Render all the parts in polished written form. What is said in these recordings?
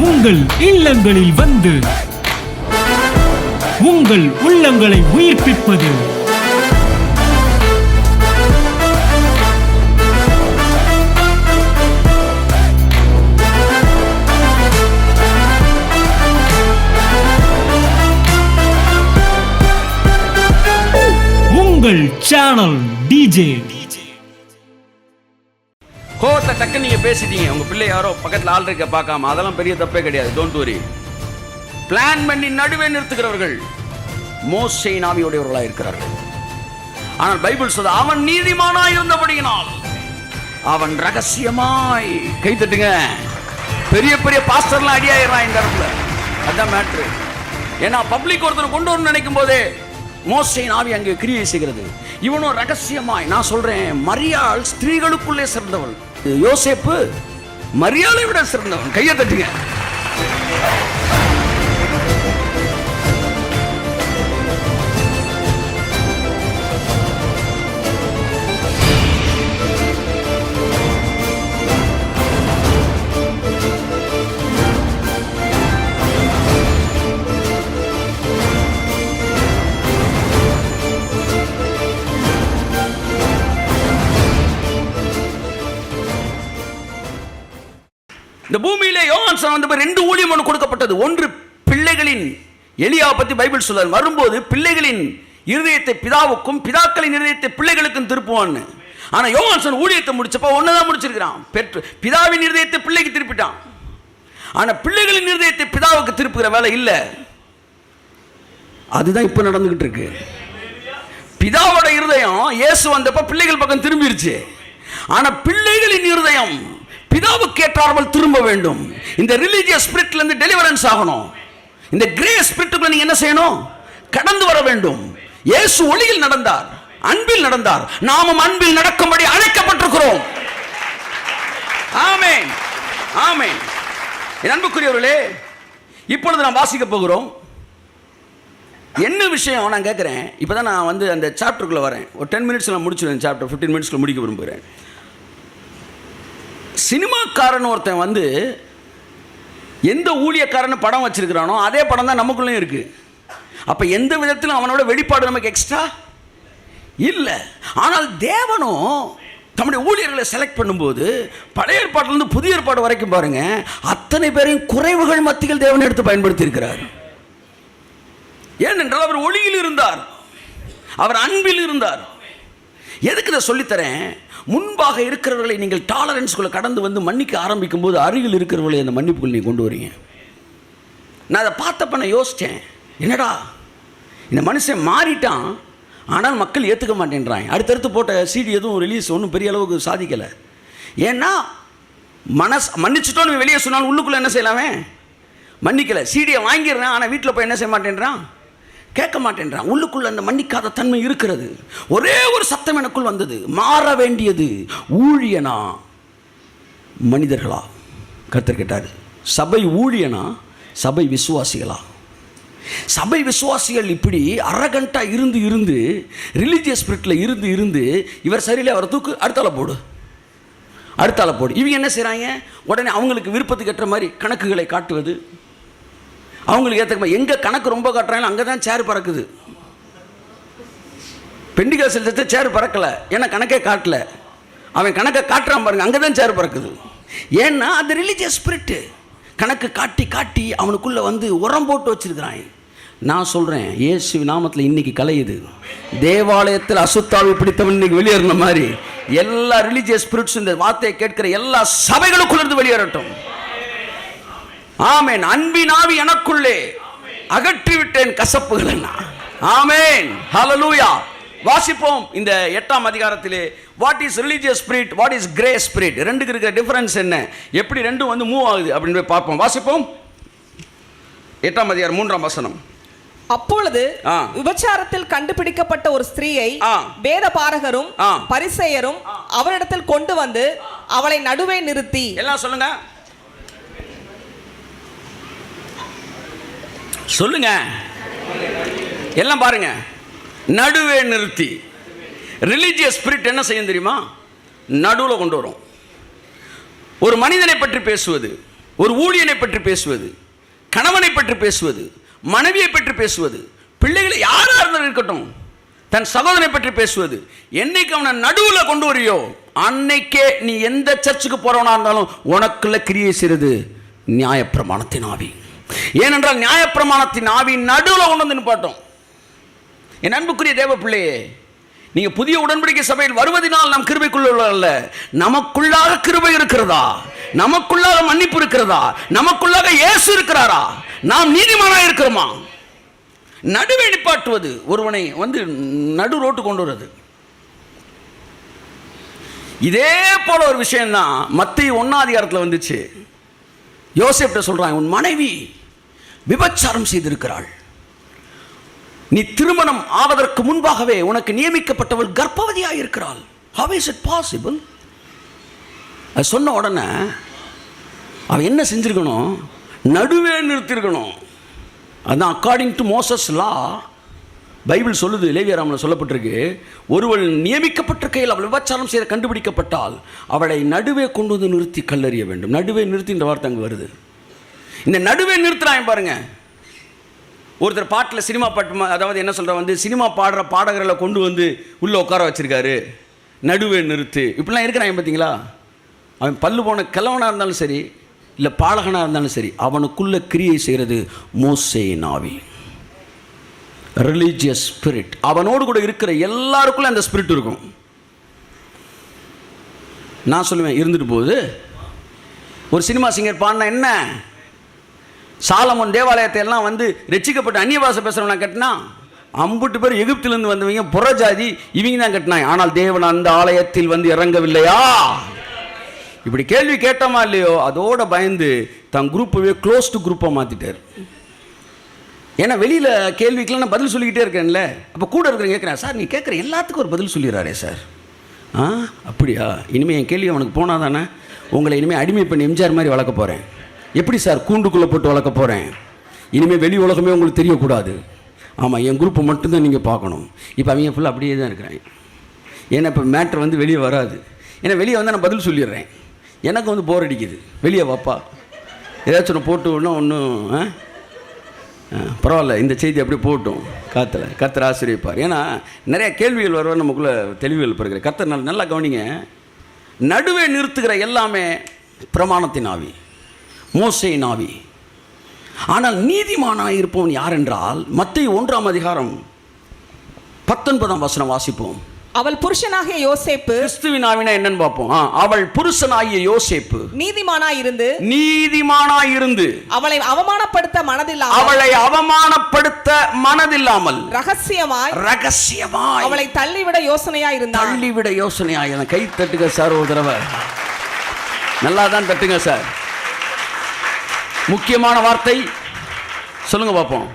உங்கள் இல்லங்களில் வந்து உங்கள் உள்ளங்களை உயிர்ப்பிப்பது உங்கள் சேனல் டிஜே. கோவத்தை டக்குன்னு நீங்க பேசிட்டீங்க, உங்க பிள்ளை யாரோ பக்கத்துல ஆள் இருக்க பார்க்காம, அதெல்லாம் பெரிய தப்பே கிடையாது. Don't worry. பிளான் பண்ணி நடுவே நிறுத்துகிறவர்கள் மோசேயின் ஆவியுடையவர்களாக இருக்கிறார்கள். ஆனால் பைபிள் சொல்ல, அவன் நீதிமானாய் இருந்தபடியினால் அவன் ரகசியமாய். கை தட்டுங்க. பெரிய பெரிய பாஸ்டர்லாம் அடியாயிரான் இந்த இடத்துல. அதான் மேட்ரு. ஏன்னா பப்ளிக் ஒருத்தர் கொண்டு வரணும்னு நினைக்கும் போதே மோசேயின் ஆவி அங்கே கிரியை செய்கிறது. இவனும் ரகசியமாய். நான் சொல்றேன், மரியாள் ஸ்திரீகளுக்குள்ளே சிறந்தவள், யோசேப்பு மரியாளை விட சிறந்தவன். கையை தட்டுங்க. இந்த பூமியிலே யோவான் வந்து 2 ஊழியம் ஒன்று கொடுக்கப்பட்டது. ஒன்று பிள்ளைகளின், எலியா பத்தி பைபிள் சொல்றார், வரும்போது பிள்ளைகளின் இருதயத்தை பிதாவுக்கும் பிதாக்களின் இருதயத்தை பிள்ளைகளுக்கும் திருப்புவான்னு. ஆனா யோவான் ஊழியத்தை முடிச்சப்ப ஒண்ணுதான் முடிச்சிருக்கிறான். பிதாவின் இருதயத்தை பிள்ளைக்கு திருப்பிட்டான். ஆனா பிள்ளைகளின் இருதயத்தை பிதாவுக்கு திருப்புகிற வேலை இல்ல. அதுதான் இப்ப நடந்துகிட்டு இருக்கு. பிதாவோட இருதயம் இயேசு வந்தப்ப பிள்ளைகள் பக்கம் திரும்பிருச்சு. ஆனா பிள்ளைகளின் இருதயம் பிதாவுக்கு ஏற்றார்கள் திரும்ப வேண்டும். இந்த ரிலிஜியஸ் ஸ்பிரிட்ல இருந்து டெலிவரன்ஸ் ஆகணும். இந்த கிரேஸ் ஸ்பிரிட்டுக்குள்ள நீங்க என்ன செய்யணும்? கடந்து வர வேண்டும். இயேசு ஒளியில் நடந்தார், அன்பில் நடந்தார். நாமும் அன்பில் நடக்கும்படி அழைக்கப்பட்டிருக்கிறோம். ஆமென், ஆமென். என் அன்புக்குரியவர்களே, இப்பொழுது நாம் வாசிக்க போகிறோம். என்ன விஷயம் நான் கேட்கிறேன். இப்பதான் நான் வந்து அந்த சாப்டருக்குள்ள வரேன். ஒரு 10 மினிட்ஸ்ல முடிச்சிடுவேன். சாப்டர் 15 மினிட்ஸ்ல முடிக்க விரும்புகிறேன். சினிமாக்காரன் ஒருத்தன் வந்து எந்த ஊழியக்காரன் படம் வச்சிருக்கிறானோ அதே படம் தான் நமக்குள்ளேயும் இருக்கு. அப்ப எந்த விதத்திலும் அவனோட வெளிப்பாடு நமக்கு எக்ஸ்ட்ரா இல்லை. ஆனால் தேவனும் தம்முடைய ஊழியர்களை செலக்ட் பண்ணும்போது பழைய ஏற்பாட்டிலிருந்து புதிய ஏற்பாடு வரைக்கும் பாருங்க, அத்தனை பேரையும் குறைவுகள் மத்தியில் தேவன் எடுத்து பயன்படுத்தி இருக்கிறார். ஏனென்றால் அவர் ஒளியில் இருந்தார், அவர் அன்பில் இருந்தார். எதுக்கு இதை சொல்லித்தரேன்? முன்பாக இருக்கிறவர்களை நீங்கள் டாலரன்ஸ்குள்ள கடந்து வந்து மன்னிக்க ஆரம்பிக்கும் போது அருகில் இருக்கிறவர்களை அந்த மன்னிப்புக்குள் நீங்கள் கொண்டு வரீங்க. நான் அதை பார்த்தப்ப நான் யோசித்தேன், என்னடா இந்த மனுஷன் மாறிட்டான், ஆனால் மக்கள் ஏற்றுக்க மாட்டேன்றாங்க. அடுத்தடுத்து போட்ட சிடி எதுவும் ரிலீஸ் ஒன்றும் பெரிய அளவுக்கு சாதிக்கலை. ஏன்னா மன்னிச்சுட்டோன்னு வெளியே சொன்னாலும் உள்ளுக்குள்ளே என்ன செய்யலாமே? மன்னிக்கலை. சிடியை வாங்கிடுறேன், ஆனால் வீட்டில் போய் என்ன செய்ய மாட்டேன்றான்? கேட்க மாட்டேன்றான். உள்ளுக்குள்ள அந்த மன்னிக்காத தன்மை இருக்கிறது. ஒரே ஒரு சத்தம் எனக்குள் வந்தது, மாற வேண்டியது ஊழியனா மனிதர்களா? கர்த்தர் கேட்டார், சபை ஊழியனா சபை விசுவாசிகளா? சபை விசுவாசிகள் இப்படி அரகண்டா இருந்து இருந்து ரிலிஜியஸ் ஸ்பிரிட்ல இருந்து இருந்து இவர் சரியில்லை, அவரை தூக்கு, அடுத்தால போடு, அடுத்தால போடு. இவங்க என்ன செய்றாங்க? உடனே அவங்களுக்கு விருப்பத்துக்கு ஏற்ற மாதிரி கணக்குகளை காட்டுவது. அவங்களுக்கு ஏற்ற எங்க கணக்கு ரொம்ப காட்டுறாங்க அங்கே தான் சேர் பறக்குது. பெண்டிகாசல் சர்ச்சில் சேர் பறக்கல, ஏன்னா கணக்கே காட்டல. அவன் கணக்கை காட்டுறான் பாருங்க, அங்கே தான் சேர் பறக்குது. ஏன்னா அது ரிலிஜியஸ் ஸ்பிரிட். கணக்கு காட்டி காட்டி அவனுக்குள்ள வந்து உரம் போட்டு வச்சிருக்கிறான். நான் சொல்றேன், இயேசு நாமத்தில் இன்னைக்கு கலையுது. தேவாலயத்தில் அசுத்தாவி பிடித்தவன் இன்னைக்கு வெளியேறின மாதிரி எல்லா ரிலிஜியஸ் ஸ்பிரிட்ஸ் இந்த வார்த்தையை கேட்கிற எல்லா சபைகளுக்குள்ள இருந்து வெளியேறட்டும். ஆமென். அன்பின் ஆவி எனக்குள்ளே அகற்றி விட்டேன் கசப்புகள். ஆமென், ஹல்லேலூயா. வாசிப்போம் இந்த 8ஆம் அதிகாரத்திலே what is religious spirit, what is grace spirit, ரெண்டுக்கு இருக்கிற டிஃபரன்ஸ் என்ன, எப்படி ரெண்டும் வந்து மூவ் ஆகுது அப்படின்னு பார்ப்போம். வாசிப்போம் 8ஆம் அதிகாரம் 3ஆம் வசனம். அப்பொழுது விபச்சாரத்தில் கண்டுபிடிக்கப்பட்ட ஒரு ஸ்திரீயை வேத பாரகரும் பரிசேயரும் அவரிடத்தில் கொண்டு வந்து அவளை நடுவே நிறுத்தி, எல்லாம் சொல்லுங்க சொல்லுங்க, எல்லாம் பாருங்க, நடுவே நிறுத்தி. ரிலிஜியஸ் ஸ்பிரிட் என்ன செய்யும் தெரியுமா? நடுவில் கொண்டு வரும். ஒரு மனிதனை பற்றி பேசுவது, ஒரு ஊழியனை பற்றி பேசுவது, கணவனை பற்றி பேசுவது, மனைவியை பற்றி பேசுவது, பிள்ளைகளை யாராக இருந்தாலும் இருக்கட்டும், தன் சகோதரனை பற்றி பேசுவது, என்னைக்கு அவனை நடுவில் கொண்டு வரையோ அன்னைக்கே நீ எந்த சர்ச்சுக்கு போறவனா இருந்தாலும் உனக்குள்ள கிரியை செய்கிறது நியாயப்பிரமாணத்தின் ஆவி. ஏனென்றால் நியாயப்பிரமாணத்தின் ஆவி நடுவில் கொண்டு வந்து நிப்பாட்டும். என் அன்புக்குரிய தேவ பிள்ளையே, நீங்க புதிய உடன்படிக்கை சபையில் வருவதனால் நாம் கிருபைக்குள்ள அல்ல, நமக்குள்ளாக கிருபை இருக்கிறதா, நமக்குள்ளாக மன்னிப்பு இருக்கிறதா, நமக்குள்ளாக இயேசு இருக்கிறாரா, நாம் நீதிமானாக இருக்கிறோமா? நடுவே நிப்பாட்டுவது, ஒருவனை வந்து நடு ரோட்டு கொண்டு வருவது. இதே போல ஒரு விஷயம் தான் மத்தேயு 1 வந்துச்சு. யோசேப்ட்ட சொல்றாங்க, உன் மனைவி விபச்சாரம் செய்திருக்கிறாள், நீ திருமணம் ஆவதற்கு முன்பாகவே உனக்கு நியமிக்கப்பட்டவள் கர்ப்பவதியாக இருக்கிறாள். How is it possible? அது சொன்ன உடனே அவன் என்ன செஞ்சிருக்கணும்? நடுவே நிறுத்திருக்கணும். அதான் according to Moses law Bible சொல்லுது, லேவியராமனில் சொல்லப்பட்டிருக்கு, ஒருவள் நியமிக்கப்பட்ட கையில் அவள் விபச்சாரம் செய்த கண்டுபிடிக்கப்பட்டால் அவளை நடுவே கொண்டு வந்து நிறுத்தி கல்லறிய வேண்டும். நடுவே நிறுத்தின்ற வார்த்தை அங்கே வருது. இந்த நடுவே நிறுத்துறாங்க பாருங்க. ஒருத்தர் பாட்டில் சினிமா பாட்டு, அதாவது என்ன சொல்கிற வந்து சினிமா பாடுற பாடகர்களை கொண்டு வந்து உள்ளே உட்கார வச்சிருக்காரு, நடுவே நிறுத்து, இப்படிலாம் இருக்கிறாங்க பார்த்தீங்களா? அவன் பல்லு போன கிழவனாக இருந்தாலும் சரி, இல்லை பாலகனாக இருந்தாலும் சரி, அவனுக்குள்ள கிரியை செய்கிறது மோசேயின் ஆவி, ரிலீஜியஸ் ஸ்பிரிட். அவனோடு கூட இருக்கிற எல்லாருக்குள்ள அந்த ஸ்பிரிட் இருக்கும். நான் சொல்லுவேன், இருந்துட்டு போகுது. ஒரு சினிமா சிங்கர் பாடினா என்ன, சாலமோன் தேவாலயத்தை எல்லாம் வந்து ரட்சிக்கப்பட்டு அந்நிய பாஷை பேசுகிறவனா கட்டினா, அம்புட்டு பேர் எகிப்திலிருந்து வந்தவங்க புறஜாதி இவங்க தான் கட்டினாங்க. ஆனால் தேவன் அந்த ஆலயத்தில் வந்து இறங்கவில்லையா? இப்படி கேள்வி கேட்டோமா இல்லையோ, அதோட பயந்து தன் குரூப்பவே க்ளோஸ்டு குரூப்பாக மாற்றிட்டார். ஏன்னா வெளியில் கேள்விக்கெல்லாம் நான் பதில் சொல்லிக்கிட்டே இருக்கேன்ல, அப்போ கூட இருக்கிறவங்க கேட்குறேன், சார் நீ கேட்குற எல்லாத்துக்கும் ஒரு பதில் சொல்லிடுறாரே சார். அப்படியா? இனிமேல் என் கேள்வி அவனுக்கு போனால் தானே உங்களை இனிமேல் அடிமை பண்ணி எம்ஜிஆர் மாதிரி வளர்க்க போகிறேன். எப்படி சார்? கூண்டுக்குள்ளே போட்டு வளர்க்க போகிறேன். இனிமேல் வெளி உலகமே உங்களுக்கு தெரியக்கூடாது. ஆமாம், என் குரூப்பை மட்டும்தான் நீங்கள் பார்க்கணும். இப்போ அவங்க ஃபுல்லாக அப்படியே தான் இருக்கிறாங்க. ஏன்னா இப்போ மேட்ரு வந்து வெளியே வராது. ஏன்னா வெளியே வந்து நான் பதில் சொல்லிடுறேன். எனக்கு வந்து போர் அடிக்குது, வெளியே வாப்பா ஏதாச்சும் ஒன்று போட்டு ஒன்றும் ஒன்றும் பரவாயில்ல, இந்த செய்தி அப்படியே போட்டும் காற்றுல. கர்த்தர் ஆசிரியப்பார். ஏன்னா நிறைய கேள்விகள் வருவ நமக்குள்ளே தெளிவுகள் பிறகு. கர்த்தர் நல்லா கவனிங்க. நடுவே நிறுத்துகிற எல்லாமே பிரமாணத்தின் ஆவி, மோசேயின் ஆவி. ஆனால் நீதிமானாக இருப்பவன் யார் என்றால் மத்தேயு 1:19 வாசிப்போம். அவள் புருஷனாகிய யோசேப்பு, கிறிஸ்துவின் ஆவினா என்னன்னு பார்ப்போம். அவள் புருஷனாகிய யோசேப்பு நீதிமானாய் இருந்து அவளை அவமானப்படுத்த மனதில்லாமல் ரகசியமாய் அவளை தள்ளிவிட யோசனையாய் கை தட்டுங்க சார் ஒரு தடவை, நல்லா தான் தட்டுங்க சார். முக்கியமான வார்த்தை சொல்லுங்க பார்ப்போம்.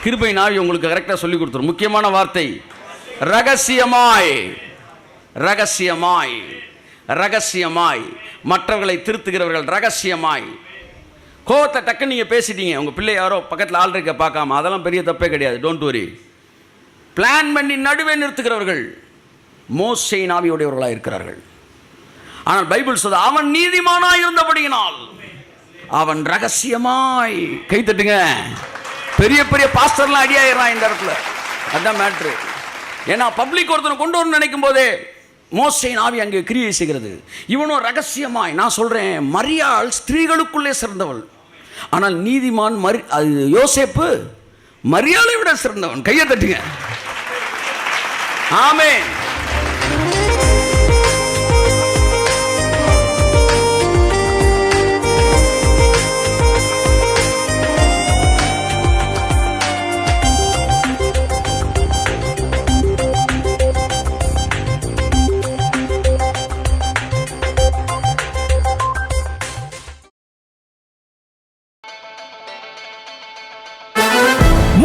கிருபையின் ஆவி உங்களுக்கு கரெக்டாக சொல்லி கொடுத்துரும். முக்கியமான வார்த்தை ரகசியமாய். ரகசியமாய் ரகசியமாய் மற்றவர்களை திருத்துகிறவர்கள் ரகசியமாய். கோவத்தை டக்குன்னு நீங்கள் பேசிட்டீங்க, உங்கள் பிள்ளை யாரோ பக்கத்தில் ஆள் இருக்க பார்க்காம, அதெல்லாம் பெரிய தப்பே கிடையாது. Don't worry. பிளான் பண்ணி நடுவே நிறுத்துகிறவர்கள் மோசேயின் ஆவியுடையவர்களாக இருக்கிறார்கள். ஆனால் பைபிள் சொல்ல அவன் நீதிமானாய் இருந்தபடியினால் அவன் ரகசியமாய். கை தட்டுங்க. பெரிய பெரிய பாஸ்டர்லாம் அடியாயிடுறான் இந்த இடத்துல. அதுதான் மேட்ரு. ஏன்னா பப்ளிக் ஒருத்தனை கொண்டு வரணும்னு நினைக்கும் போதே மோசேயின் ஆவி அங்கே கிரியை செய்கிறது. இவனும் ரகசியமாய். நான் சொல்றேன், மரியாள் ஸ்திரீகளுக்குள்ளே சிறந்தவள், ஆனால் நீதிமான் யோசேப்பு மரியாளை விட சிறந்தவன். கையை தட்டுங்க. ஆமென்.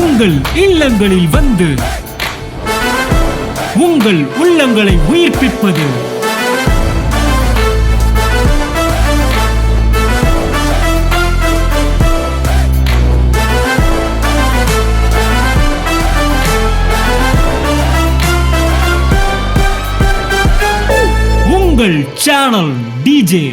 உங்கள் இல்லங்களில் வந்து உங்கள் உள்ளங்களை உயிர்ப்பிப்பது உங்கள் சேனல் டிஜே